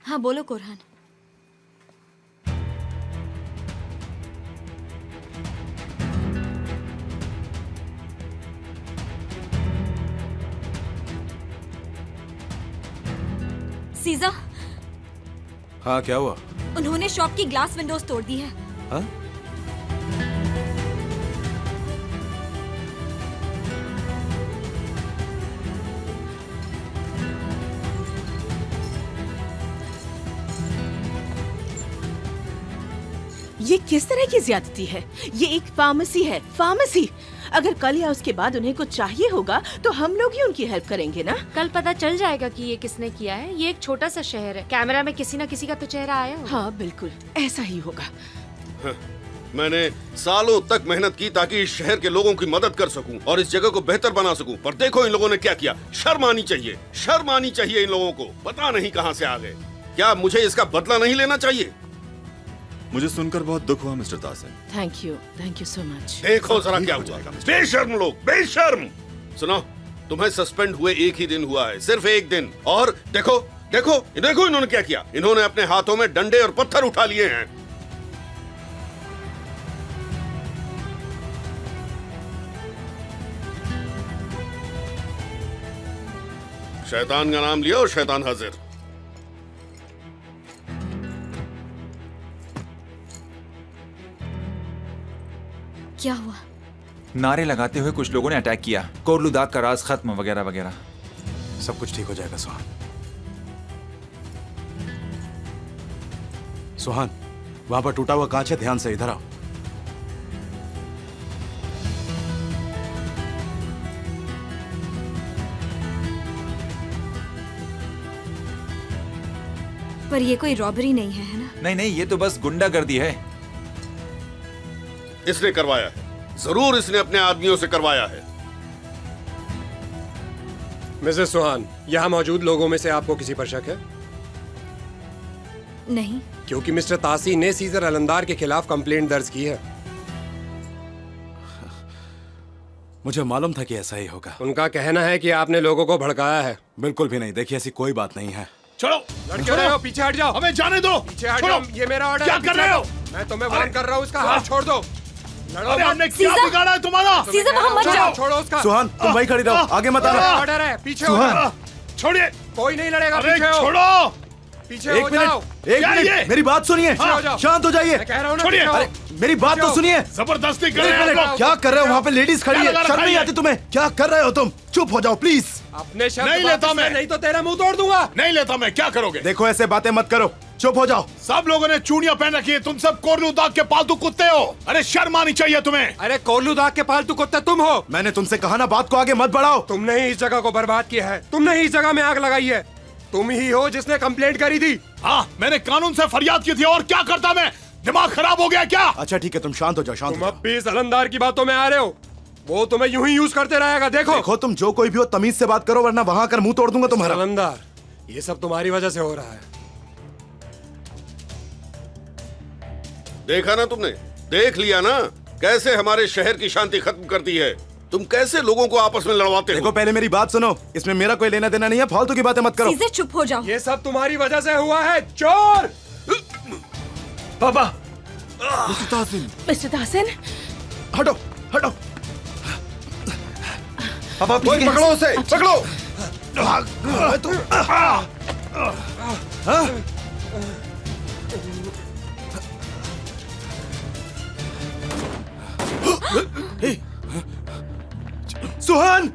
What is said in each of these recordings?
हाँ बोलो कोरहान। सीजा, हाँ क्या हुआ? उन्होंने शॉप की ग्लास विंडोज तोड़ दी है। हाँ? ये किस तरह की ज्यादती है? ये एक फार्मेसी है, फार्मेसी। अगर कल या उसके बाद उन्हें कुछ चाहिए होगा तो हम लोग ही उनकी हेल्प करेंगे ना। कल पता चल जाएगा कि ये किसने किया है। ये एक छोटा सा शहर है, कैमरा में किसी न किसी का तो चेहरा आया होगा। हाँ बिल्कुल ऐसा ही होगा। मैंने सालों तक मेहनत की ताकि इस शहर के लोगों की मदद कर सकूं और इस जगह को बेहतर बना सकूं, पर देखो इन लोगों ने क्या किया। शर्म आनी चाहिए, शर्म आनी चाहिए इन लोगों को। पता नहीं कहां से आ गए। क्या मुझे इसका बदला नहीं लेना चाहिए? मुझे सुनकर बहुत दुख हुआ mister Tasin. Thank you so much. देखो जरा क्या हुआ। बेशर्म लोग, बेशर्म। सुनो, तुम्हें सस्पेंड हुए एक ही दिन हुआ है, सिर्फ एक दिन। और देखो देखो देखो इन्होंने क्या किया। इन्होंने अपने हाथों में डंडे और पत्थर उठा लिए हैं। शैतान का नाम लिया और शैतान हाजिर। क्या हुआ? नारे लगाते हुए कुछ लोगों ने अटैक किया। कोरलुदाग का राज खत्म वगैरह वगैरह। सब कुछ ठीक हो जाएगा सुहान। सुहान, वहां पर टूटा हुआ कांच है, ध्यान से इधर आओ। पर ये कोई रॉबरी नहीं है ना? नहीं नहीं, ये तो बस गुंडागर्दी है। इसने करवाया है, जरूर इसने अपने आदमियों से करवाया है। मिसेस सुहान, यहाँ मौजूद लोगों में से आपको किसी पर शक है? नहीं। क्योंकि मिस्टर तासी ने सीजर अलंदार के खिलाफ कंप्लेंट दर्ज की है। मुझे मालूम था कि ऐसा ही होगा। उनका कहना है कि आपने लोगों को भड़काया है। बिल्कुल भी नहीं, देखिए ऐसी कोई बात नहीं है। छोड़ो, लड़ क्यों रहे हो? पीछे हट जाओ। हमें जाने दो। पीछे हट जाओ, ये मेरा ऑर्डर है। क्या कर रहे हो? मैं तुम्हें वार्न कर रहा हूँ, इसका हाथ छोड़ दो। लड़ो अरे मत। हमने क्या बिगाड़ा है तुम्हारा? सीजा वहाँ मत जाओ। छोड़ो उसका। सुहान, तुम वहीं खड़ी रहो, आगे मत आना। ऑर्डर है, पीछे हो सुहान। जाओ। छोड़िए। कोई नहीं लड़ेगा, अरे पीछे हो। छोड़ो। पीछे हो जाओ। एक क्या ये? मिनट, मेरी बात सुनिए। हो जाओ। शांत हो जाइए। मैं कह रहा हूँ ना, छोड़िए। पीछे हो। अरे, मेरी बात तो सुनिए। जबरदस्ती कर एक रहे हैं मिनट, आप लोग। क्या कर रहे हो? वहाँ पे लेडीज खड़ी क्या है, लगा शर्म रखा नहीं है? आती तुम्हें? क्या कर रहे हो तुम? चुप हो जाओ प्लीज। अपने शब्द नहीं लेता वापस ले, मैं। नहीं तो तेरा मुंह तोड़ दूंगा। नहीं लेता मैं। क्या करोगे? देखो ऐसे बातें मत करो, चुप हो जाओ। सब लोगों ने चूड़ियां पहन रखी है, तुम सब कोरलुदाग के पालतू कुत्ते हो। अरे शर्म आनी चाहिए तुम्हें। अरे कोरलुदाग के पालतू कुत्ते तुम हो। मैंने तुमसे कहा ना, बात को आगे मत बढ़ाओ। तुमने ही इस जगह को बर्बाद किया है। तुमने ही इस जगह में आग लगाई है। तुम ही हो जिसने कंप्लेंट करी थी। हाँ, मैंने कानून से फरियाद की थी। और क्या करता मैं? दिमाग खराब हो गया क्या? अच्छा ठीक है, तुम शांत हो जाओ, शांत तुम हो अब जाओ। भी इस अलंदार की बातों में आ रहे हो। वो तुम्हें यूं ही यूज करते रहेगा। देखो देखो तुम जो कोई भी हो, तमीज से बात करो, वरना वहां कर मुंह तोड़ दूंगा तुम्हारा। अलंदार, ये सब तुम्हारी वजह से हो रहा है। देखा ना तुमने? देख लिया ना कैसे हमारे शहर की शांति खत्म करती है। तुम कैसे लोगों को आपस में लड़वाते देखो हो। पहले मेरी बात सुनो, इसमें मेरा कोई लेना देना नहीं है, फालतू की बातें मत करो। सीजा चुप हो जाओ। ये सब तुम्हारी वजह से हुआ है, चोर। पापा, मिस्टर तासिन, मिस्टर तासिन, हटो हटो। पापा कोई ठीक है? पकड़ो उसे, पकड़ो। सुहान,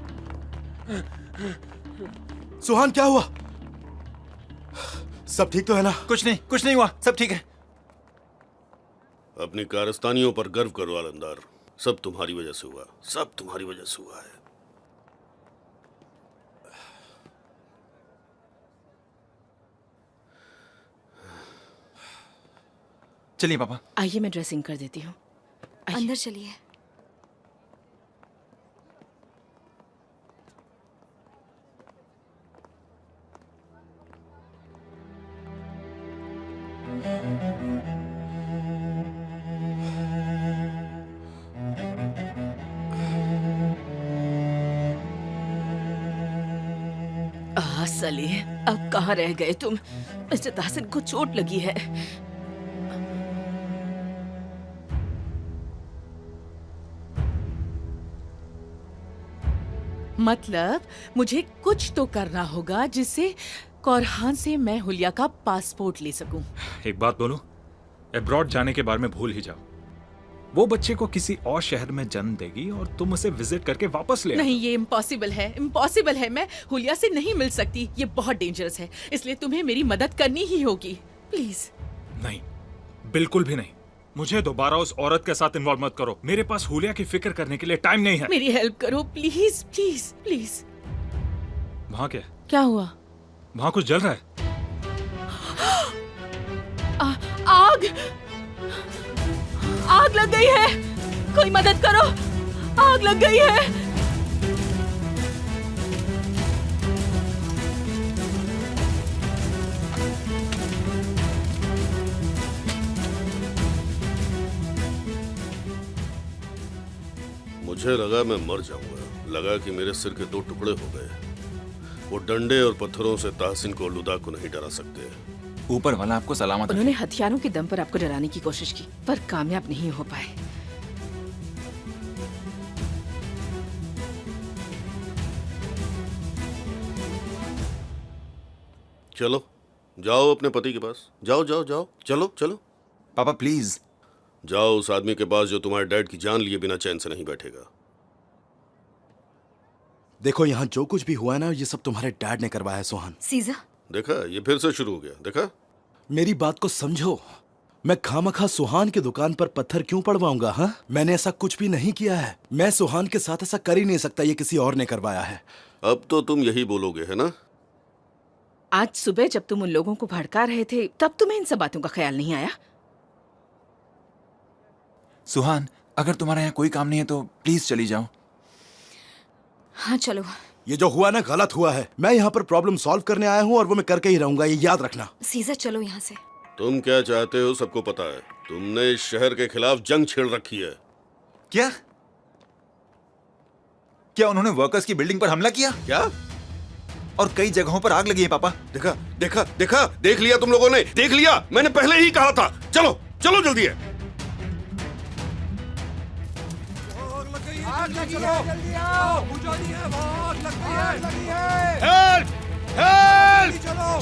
सुहान क्या हुआ? सब ठीक तो है ना? कुछ नहीं हुआ, सब ठीक है। अपनी कारस्तानियों पर गर्व करो अलंदार। सब तुम्हारी वजह से हुआ, सब तुम्हारी वजह से हुआ है। चलिए पापा। आइए मैं ड्रेसिंग कर देती हूँ। आइए। अंदर चलिए। सली, अब कहाँ रह गए तुम? मिस्टर ताहसिन को चोट लगी है। मतलब मुझे कुछ तो करना होगा जिससे कौरहान से मैं हुलिया का पासपोर्ट ले सकूं। एक बात बोलूं, अब्रॉड जाने के बारे में भूल ही जाओ। वो बच्चे को किसी और शहर में जन्म देगी और तुम उसे विजिट करके वापस ले नहीं, ये इम्पॉसिबल है, इम्पॉसिबल है। मैं हुलिया से नहीं मिल सकती, ये बहुत डेंजरस है, इसलिए तुम्हें मेरी मदद करनी ही होगी, प्लीज। नहीं, बिल्कुल भी नहीं। मुझे दोबारा उस औरत के साथ इन्वॉल्व मत करो। मेरे पास हुलिया की फिक्र करने के लिए टाइम नहीं है। मेरी हेल्प करो प्लीज, प्लीज, प्लीज। वहाँ क्या हुआ? वहाँ कुछ जल रहा है। आग, आग लग गई है, कोई मदद करो, आग लग गई है। मुझे लगा मैं मर जाऊंगा, लगा कि मेरे सिर के 2 टुकड़े हो गए। वो डंडे और पत्थरों से ताहसिन को लुदा को नहीं डरा सकते। ऊपर वाला आपको सलामत रखे। उन्होंने हथियारों के दम पर आपको डराने की कोशिश की, पर कामयाब नहीं हो पाए। चलो जाओ अपने पति के पास, जाओ जाओ जाओ, चलो चलो। पापा प्लीज। जाओ उस आदमी के पास जो तुम्हारे डैड की जान लिए बिना चैन से नहीं बैठेगा। देखो यहाँ जो कुछ भी हुआ है ना, ये सब तुम्हारे डैड ने करवाया है सोहान। सीजा, देखा, ये फिर से शुरू हो गया, देखा। मेरी बात को समझो। मैं खामखा सुहान की दुकान पर पत्थर क्यों पड़वाऊंगा? हाँ, मैंने ऐसा कुछ भी नहीं किया है। मैं सुहान के साथ ऐसा कर ही नहीं सकता, ये किसी और ने करवाया है। अब तो तुम यही बोलोगे, है ना? आज सुबह जब तुम उन लोगों को भड़का रहे थे, तब तुम्हें इन सब बातों का ख्याल नहीं आया? सुहान, अगर तुम्हारा यहाँ कोई काम नहीं है तो प्लीज चली जाओ। हाँ चलो। ये जो हुआ ना गलत हुआ है। मैं यहाँ पर प्रॉब्लम सॉल्व करने आया हूँ और वो मैं करके ही रहूंगा, ये याद रखना। सीजा चलो यहाँ से। तुम क्या चाहते हो सबको पता है। तुमने इस शहर के खिलाफ जंग छेड़ रखी है। क्या क्या उन्होंने वर्कर्स की बिल्डिंग पर हमला किया? क्या? और कई जगहों पर आग लगी है पापा। देखा देखा देखा, देख लिया तुम लोगों ने, देख लिया। मैंने पहले ही कहा था। चलो चलो जल्दी है।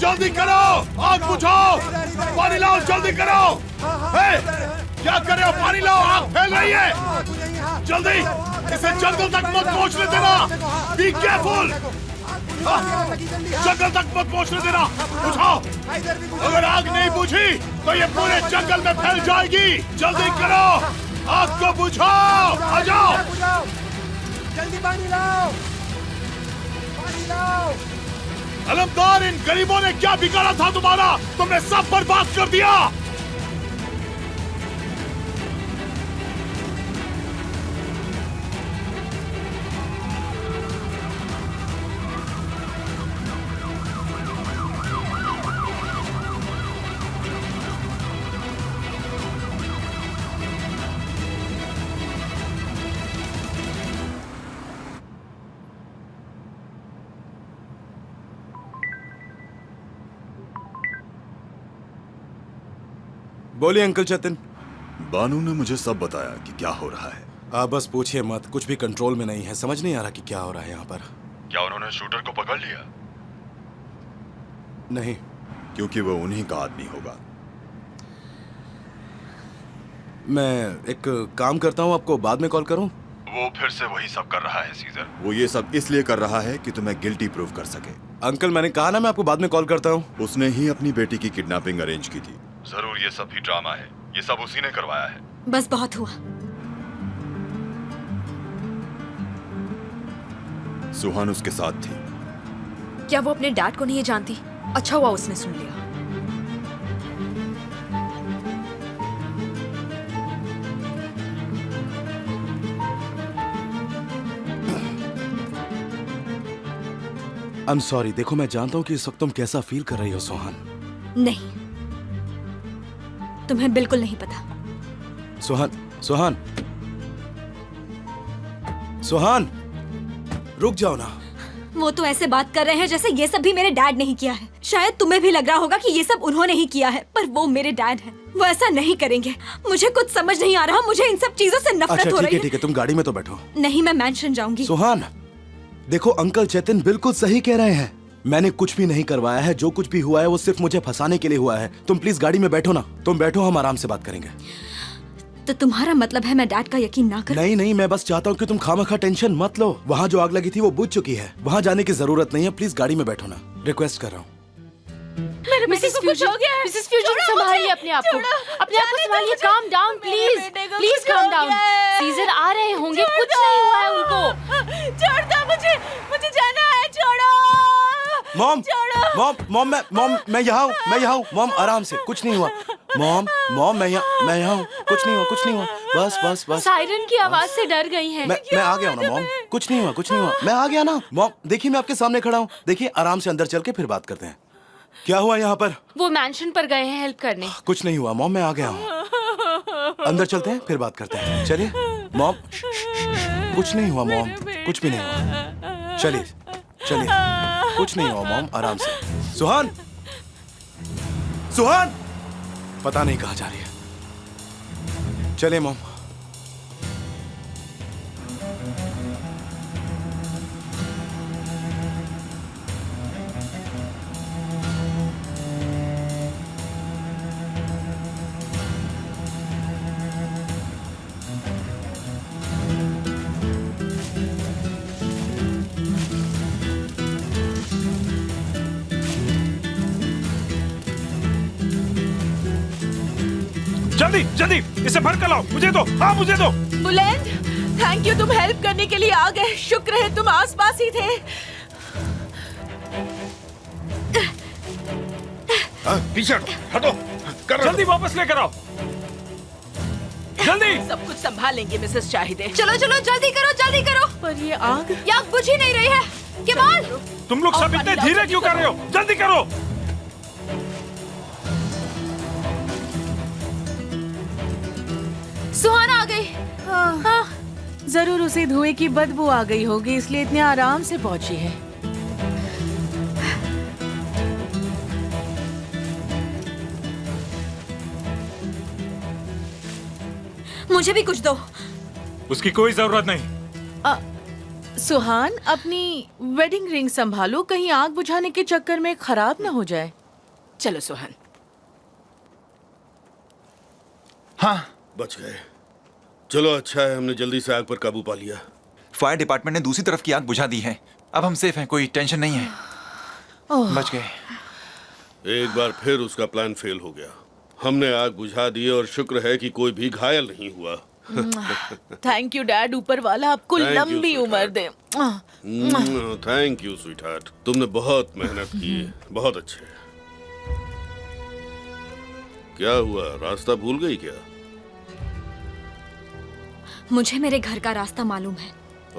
जल्दी करो, आग बुझाओ, पानी लाओ, जल्दी करो। क्या कर रहे हो? पानी लाओ, आग फैल रही है। जल्दी, इसे जंगल तक मत पहुंचने देना। Be careful. जंगल तक मत पहुंचने देना। बुझाओ। अगर आग नहीं बुझी तो ये पूरे जंगल में फैल जाएगी। जल्दी करो, आग को बुझाओ। आ जाओ, जल्दी पानी लाओ, पानी लाओ। अलमदार, इन गरीबों ने क्या बिगाड़ा था तुम्हारा? तुमने सब बर्बाद कर दिया। बोलिए अंकल चेतन। बानू ने मुझे सब बताया कि क्या हो रहा है। आप बस पूछिए मत, कुछ भी कंट्रोल में नहीं है। समझ नहीं आ रहा कि क्या हो रहा है यहाँ पर। क्या उन्होंने शूटर को पकड़ लिया? नहीं, क्योंकि वो उन्हीं का आदमी होगा। मैं एक काम करता हूँ, आपको बाद में कॉल करूँ? वो फिर से वही सब कर रहा है सीजर। वो ये सब इसलिए कर रहा है कि तुम्हें गिल्टी प्रूव कर सके। अंकल मैंने कहा ना मैं आपको बाद में कॉल करता हूँ। उसने ही अपनी बेटी की किडनैपिंग अरेंज की थी। जरूर ये सब भी ड्रामा है। ये सब उसी ने करवाया है। बस बहुत हुआ। सुहान उसके साथ थी। क्या वो अपने डैड को नहीं जानती? अच्छा हुआ उसने सुन लिया। I am sorry. देखो मैं जानता हूँ कि इस वक्त तुम कैसा फील कर रही हो सोहान। नहीं, तुम्हें बिल्कुल नहीं पता। सोहान, सोहान, सोहान, रुक जाओ ना। वो तो ऐसे बात कर रहे हैं जैसे ये सब भी मेरे डैड ने ही किया है। शायद तुम्हें भी लग रहा होगा कि ये सब उन्होंने ही किया है, पर वो मेरे डैड हैं। वो ऐसा नहीं करेंगे। मुझे कुछ समझ नहीं आ रहा, मुझे इन सब चीजों से नफरत अच्छा हो रही है। ठीक है, तुम गाड़ी में तो बैठो। नहीं, मैं मैंशन जाऊंगी। सुहान, देखो अंकल चेतन बिल्कुल सही कह रहे हैं। मैंने कुछ भी नहीं करवाया है। जो कुछ भी हुआ है वो सिर्फ मुझे फंसाने के लिए हुआ है। तुम प्लीज गाड़ी में बैठो ना। तुम बैठो, हम आराम से बात करेंगे। तो तुम्हारा मतलब है मैं डैड का यकीन ना करूं? नहीं नहीं, मैं बस चाहता हूँ कि तुम खामखा टेंशन मत लो। वहाँ जो आग लगी थी वो बुझ चुकी है। वहाँ जाने की जरूरत नहीं है। प्लीज गाड़ी में बैठो ना, रिक्वेस्ट कर रहा हूँ। मिसेस फ्यूजन संभालिए अपने आप को, अपने आप को संभालिए। Calm down please, please calm down. Seizure आ रहे होंगे, कुछ नहीं हुआ है उनको। छोड़ दो मुझे, मुझे जाना है, छोड़ो। मॉम मैं यहाँ हूँ। मॉम आराम से, कुछ नहीं हुआ। मॉम मैं यहाँ हूँ। कुछ नहीं हुआ। बस सायरन की आवाज से डर गई हैं। मैं आ गया हूँ ना मॉम। कुछ नहीं हुआ। मैं आ गया ना मॉम। देखिए मैं आपके सामने खड़ा हूँ। देखिए आराम से अंदर चल के फिर बात करते हैं। क्या हुआ यहाँ पर? वो मैंशन पर गए हैं हेल्प करने। कुछ नहीं हुआ मॉम, मैं आ गया हूँ। अंदर चलते हैं फिर बात करते हैं। चलिए मॉम। कुछ नहीं हुआ मॉम, कुछ भी नहीं हुआ। चलिए कुछ नहीं हुआ मॉम, आराम से। सुहान पता नहीं कहाँ जा रही है। चलिए मॉम। जल्दी इसे भर कर लाओ। मुझे दो, हाँ मुझे दो। बुलेंड, थैंक यू, तुम हेल्प करने के लिए आ गए। शुक्र है तुम आसपास ही थे। पीछे हटो, कर जल्दी वापस लेकर आओ, जल्दी। सब कुछ संभालेंगे मिसेस शाहिदे। चलो जल्दी करो। पर ये आग बुझ ही नहीं रही है। केमाल, तुम लोग सब इतने धीरे क्यों कर रहे हो? जल्दी करो। सुहान आ गई। हाँ, जरूर उसे धुएं की बदबू आ गई होगी, इसलिए इतने आराम से पहुंची है। मुझे भी कुछ दो। उसकी कोई जरूरत नहीं। सुहान, अपनी वेडिंग रिंग संभालो, कहीं आग बुझाने के चक्कर में खराब ना हो जाए। चलो सुहान। हाँ, बच गए। चलो अच्छा है हमने जल्दी से आग पर काबू पा लिया। फायर डिपार्टमेंट ने दूसरी तरफ की आग बुझा दी है। अब हम सेफ हैं, कोई टेंशन नहीं है। बच गए। एक बार फिर उसका प्लान फेल हो गया। हमने आग बुझा दी और शुक्र है कि कोई भी घायल नहीं हुआ। थैंक यू डैड, ऊपर वाला आपको Thank you, लंबी उम्र दे। थैंक यू स्वीटहार्ट, तुमने बहुत मेहनत की। बहुत अच्छे। क्या हुआ, रास्ता भूल गई क्या? मुझे मेरे घर का रास्ता मालूम है।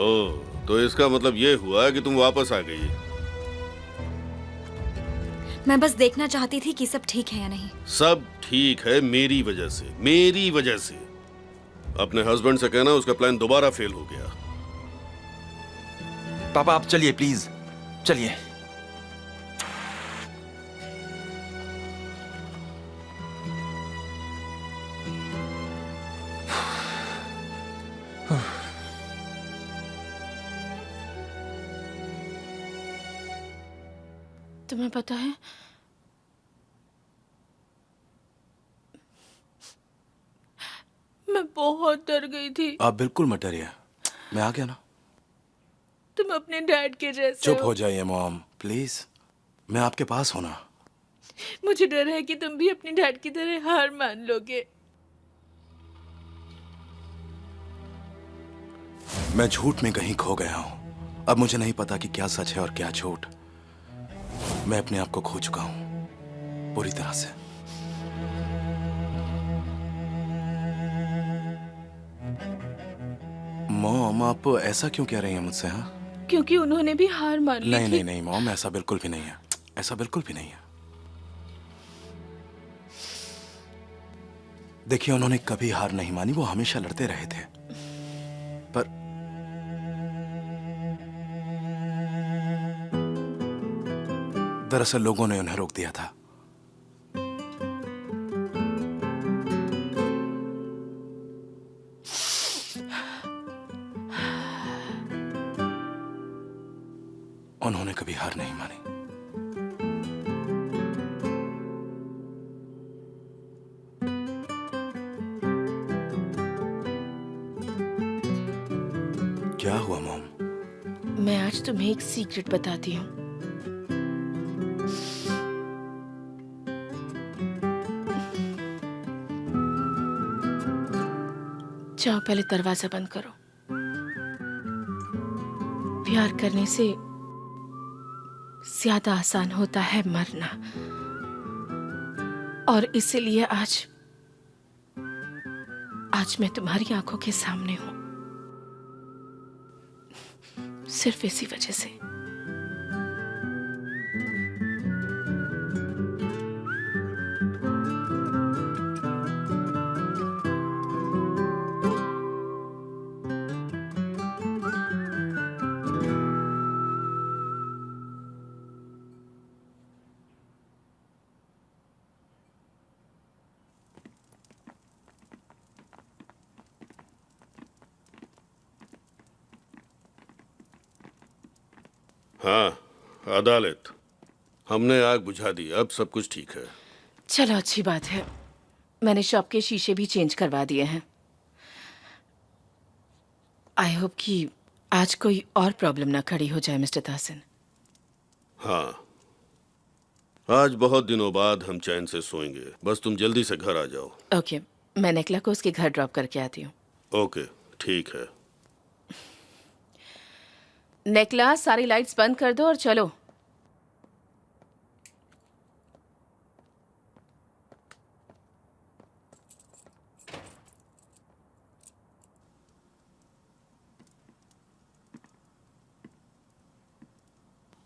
ओह, तो इसका मतलब ये हुआ कि तुम वापस आ गई। मैं बस देखना चाहती थी कि सब ठीक है या नहीं। सब ठीक है मेरी वजह से। अपने हस्बैंड से कहना उसका प्लान दोबारा फेल हो गया। पापा आप चलिए प्लीज, चलिए। तुम्हें पता है, मैं बहुत डर गई थी। आप बिल्कुल मत डरिए, मैं आ गया ना। तुम अपने डैड के जैसे चुप हो जाइए मॉम प्लीज, मैं आपके पास हूं ना। मुझे डर है कि तुम भी अपने डैड की तरह हार मान लोगे। मैं झूठ में कहीं खो गया हूं। अब मुझे नहीं पता कि क्या सच है और क्या झूठ। मैं अपने आप को खो चुका हूं पूरी तरह से। मॉम आप ऐसा क्यों कह रही हैं मुझसे? हाँ, क्योंकि उन्होंने भी हार मान ली थी। नहीं मॉम, ऐसा बिल्कुल भी नहीं है। ऐसा बिल्कुल भी नहीं है। देखिए उन्होंने कभी हार नहीं मानी, वो हमेशा लड़ते रहे थे। पर दरअसल लोगों ने उन्हें रोक दिया था। उन्होंने कभी हार नहीं मानी। क्या हुआ मॉम? मैं आज तुम्हें एक सीक्रेट बताती हूँ। जाओ पहले दरवाजा बंद करो। प्यार करने से ज्यादा आसान होता है मरना, और इसीलिए आज मैं तुम्हारी आंखों के सामने हूं, सिर्फ इसी वजह से। हाँ, अदालत। हमने आग बुझा दी, अब सब कुछ ठीक है। चलो अच्छी बात है। मैंने शॉप के शीशे भी चेंज करवा दिए हैं। आई होप कि आज कोई और प्रॉब्लम ना खड़ी हो जाए मिस्टर ताहसिन। हाँ, आज बहुत दिनों बाद हम चैन से सोएंगे। बस तुम जल्दी से घर आ जाओ। ओके, मैं नेकला को उसके घर ड्रॉप करके आती हूँ। ओके, ठीक है। नेकला, सारी लाइट्स बंद कर दो और चलो।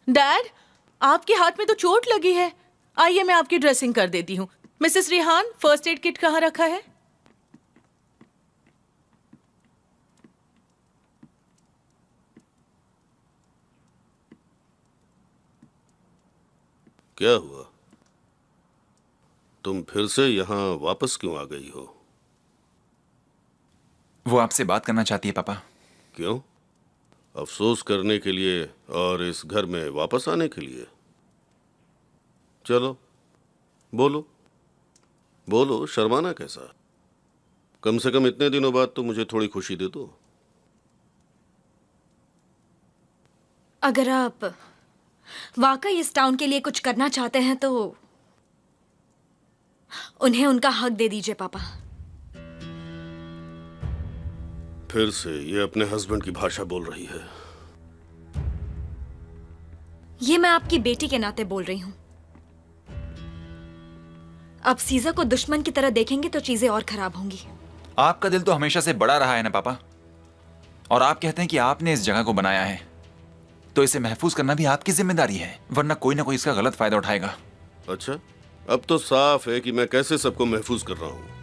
डैड, आपके हाथ में तो चोट लगी है। आइए मैं आपकी ड्रेसिंग कर देती हूँ। Mrs Rihan, first aid kit कहाँ रखा है? क्या हुआ? तुम फिर से यहाँ वापस क्यों आ गई हो? वो आपसे बात करना चाहती है पापा। क्यों? अफसोस करने के लिए और इस घर में वापस आने के लिए? चलो बोलो बोलो, शर्माना कैसा? कम से कम इतने दिनों बाद तो मुझे थोड़ी खुशी दे दो। अगर आप वाकई इस टाउन के लिए कुछ करना चाहते हैं तो उन्हें उनका हक दे दीजिए पापा। फिर से ये अपने हस्बैंड की भाषा बोल रही है। ये मैं आपकी बेटी के नाते बोल रही हूं। अब सीजा को दुश्मन की तरह देखेंगे तो चीजें और खराब होंगी। आपका दिल तो हमेशा से बड़ा रहा है ना पापा, और आप कहते हैं कि आपने इस जगह को बनाया है, तो इसे महफूज करना भी आपकी जिम्मेदारी है, वरना कोई ना कोई इसका गलत फायदा उठाएगा। अच्छा, अब तो साफ है कि मैं कैसे सबको महफूज कर रहा हूँ।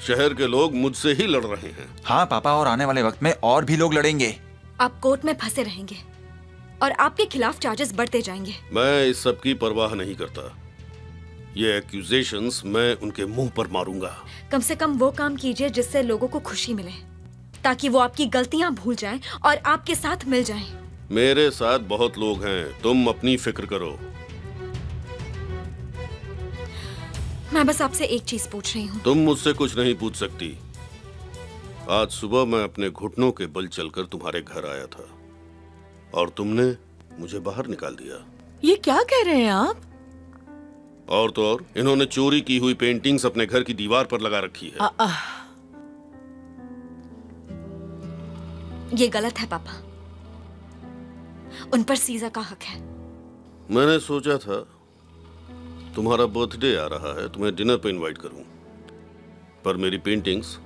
शहर के लोग मुझसे ही लड़ रहे हैं। हाँ पापा, और आने वाले वक्त में और भी लोग लड़ेंगे। आप कोर्ट में फंसे रहेंगे और आपके खिलाफ चार्जेस बढ़ते जाएंगे। मैं इस सब की परवाह नहीं करता। ये एक्यूजेशंस मैं उनके मुंह पर मारूंगा। कम से कम वो काम कीजिए जिससे लोगों को खुशी मिले, ताकि वो आपकी गलतियां भूल जाएं और आपके साथ मिल जाएं। मेरे साथ बहुत लोग हैं, तुम अपनी फिक्र करो। मैं बस आपसे एक चीज पूछ रही हूँ। तुम मुझसे कुछ नहीं पूछ सकती। आज सुबह मैं अपने घुटनों के बल चलकर तुम्हारे घर आया था और तुमने मुझे बाहर निकाल दिया। ये क्या कह रहे हैं आप? और तो और, इन्होंने चोरी की हुई पेंटिंग्स अपने घर की दीवार पर लगा रखी है। ये गलत है पापा। उन पर सीजा का हक है। मैंने सोचा था तुम्हारा बर्थडे आ रहा है, तुम्हें डिनर पे इनवाइट करूं, पर मेरी पेंटिंग्स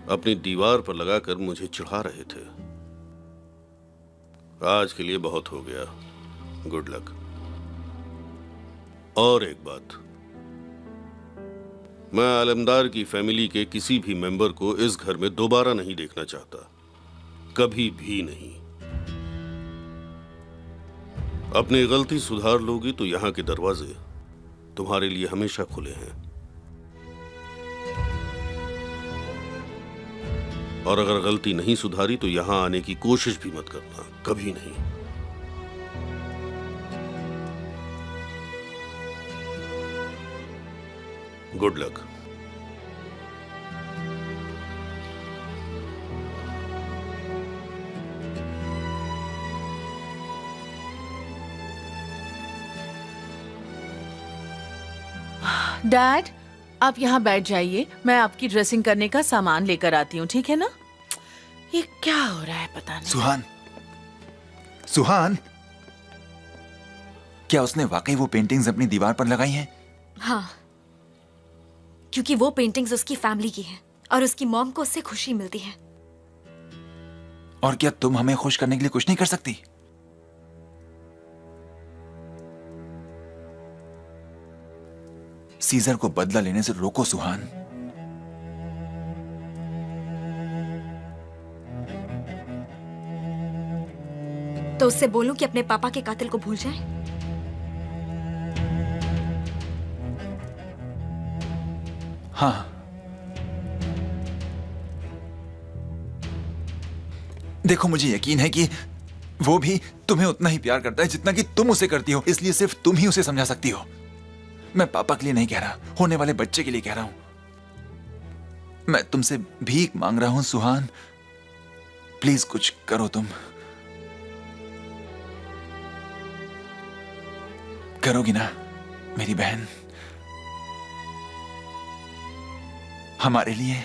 अपनी दीवार पर लगाकर मुझे चिढ़ा रहे थे। आज के लिए बहुत हो गया। Good luck. और एक बात, मैं आलमदार की फैमिली के किसी भी मेंबर को इस घर में दोबारा नहीं देखना चाहता, कभी भी नहीं। अपनी गलती सुधार लोगी तो यहाँ के दरवाजे तुम्हारे लिए हमेशा खुले हैं। और अगर गलती नहीं सुधारी तो यहाँ आने की कोशिश भी मत करना, कभी नहीं। Good luck. डैड, आप यहाँ बैठ जाइए, मैं आपकी ड्रेसिंग करने का सामान लेकर आती हूँ, ठीक है ना? ये क्या हो रहा है पता नहीं। सुहान, सुहान, क्या उसने वाकई वो पेंटिंग्स अपनी दीवार पर लगाई हैं? हाँ, क्योंकि वो पेंटिंग्स उसकी फैमिली की हैं और उसकी मॉम को उससे खुशी मिलती है। और क्या तुम हमें खुश करने के लिए कुछ नहीं कर सकती? सीजर को बदला लेने से रोको सुहान। तो उससे बोलूं कि अपने पापा के कातिल को भूल जाए? हाँ, देखो मुझे यकीन है कि वो भी तुम्हें उतना ही प्यार करता है जितना कि तुम उसे करती हो, इसलिए सिर्फ तुम ही उसे समझा सकती हो। मैं पापा के लिए नहीं कह रहा, होने वाले बच्चे के लिए कह रहा हूं। मैं तुमसे भीख मांग रहा हूं सुहान, प्लीज कुछ करो तुम। करोगी ना मेरी बहन, हमारे लिए?